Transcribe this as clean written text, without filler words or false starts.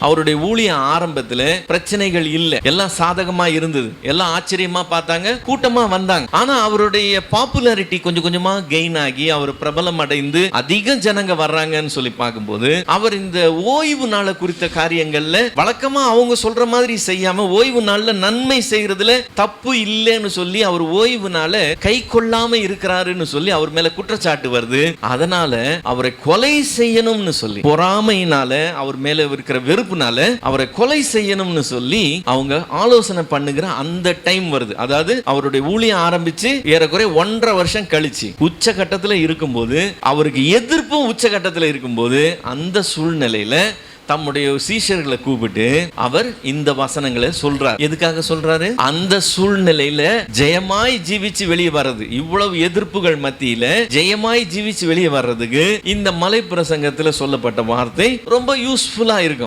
அவருடைய ஊழிய ஆரம்பத்துல பிரச்சனைகள் இல்ல, எல்லாம் சாதகமா இருந்தது, எல்லாம் ஆச்சரியமா பார்த்தாங்க, கூட்டமா வந்தாங்க. ஆனா அவருடைய பாப்புலாரிட்டி கொஞ்சம் கொஞ்சமா கெயின் ஆகி அவர் பிரபலம் அடைந்து அதிக ஜனங்க வர்றாங்கன்னு சொல்லி பார்க்கும்போது, அவர் இந்த ஓய்வு நாளை குறித்த காரியங்கள்ல வழக்கமா அவங்க சொல்ற மாதிரி செய்யாம ஓய்வு நாள்ல நன்மை செய்யறதுல தப்பு இல்லைன்னு சொல்லி அவர் ஓய்வு நாளை கை கொள்ளாம இருக்கிறாருன்னு சொல்லி அவர் மேல குற்றச்சாட்டு வருது. அதனால அவரை கொலை செய்யணும்னு சொல்லி பொறாமையினால அவர் மேல இருக்கிற வெறுப்புனால அவரை கொலை செய்யணும்னு சொல்லி அவங்க ஆலோசனை பண்ணுகிற அந்த டைம் வருது. அதாவது அவருடைய ஊழியம் ஆரம்பிச்சு ஏறக்குறைய 1.5 வருஷம் கழிச்சு உச்சகட்டத்தில் இருக்கும்போது, அவருக்கு எதிர்ப்பும் உச்சகட்டத்தில் இருக்கும்போது, அந்த சூழ்நிலையில தம்முடைய சீஷர்களை கூப்பிட்டு அவர் இந்த வசனங்களை சொல்றார். எதுக்காக சொல்றாரு? அந்த சூழ்நிலையில ஜெயமாய் ஜீவிச்சு வெளியே வர்றது, இவ்வளவு எதிர்ப்புகள் மத்தியில ஜெயமாய் ஜீவிச்சு வெளியே வர்றதுக்கு இந்த மலை பிரசங்கத்துல சொல்லப்பட்ட வார்த்தை ரொம்ப யூஸ்ஃபுல்லா இருக்கும்.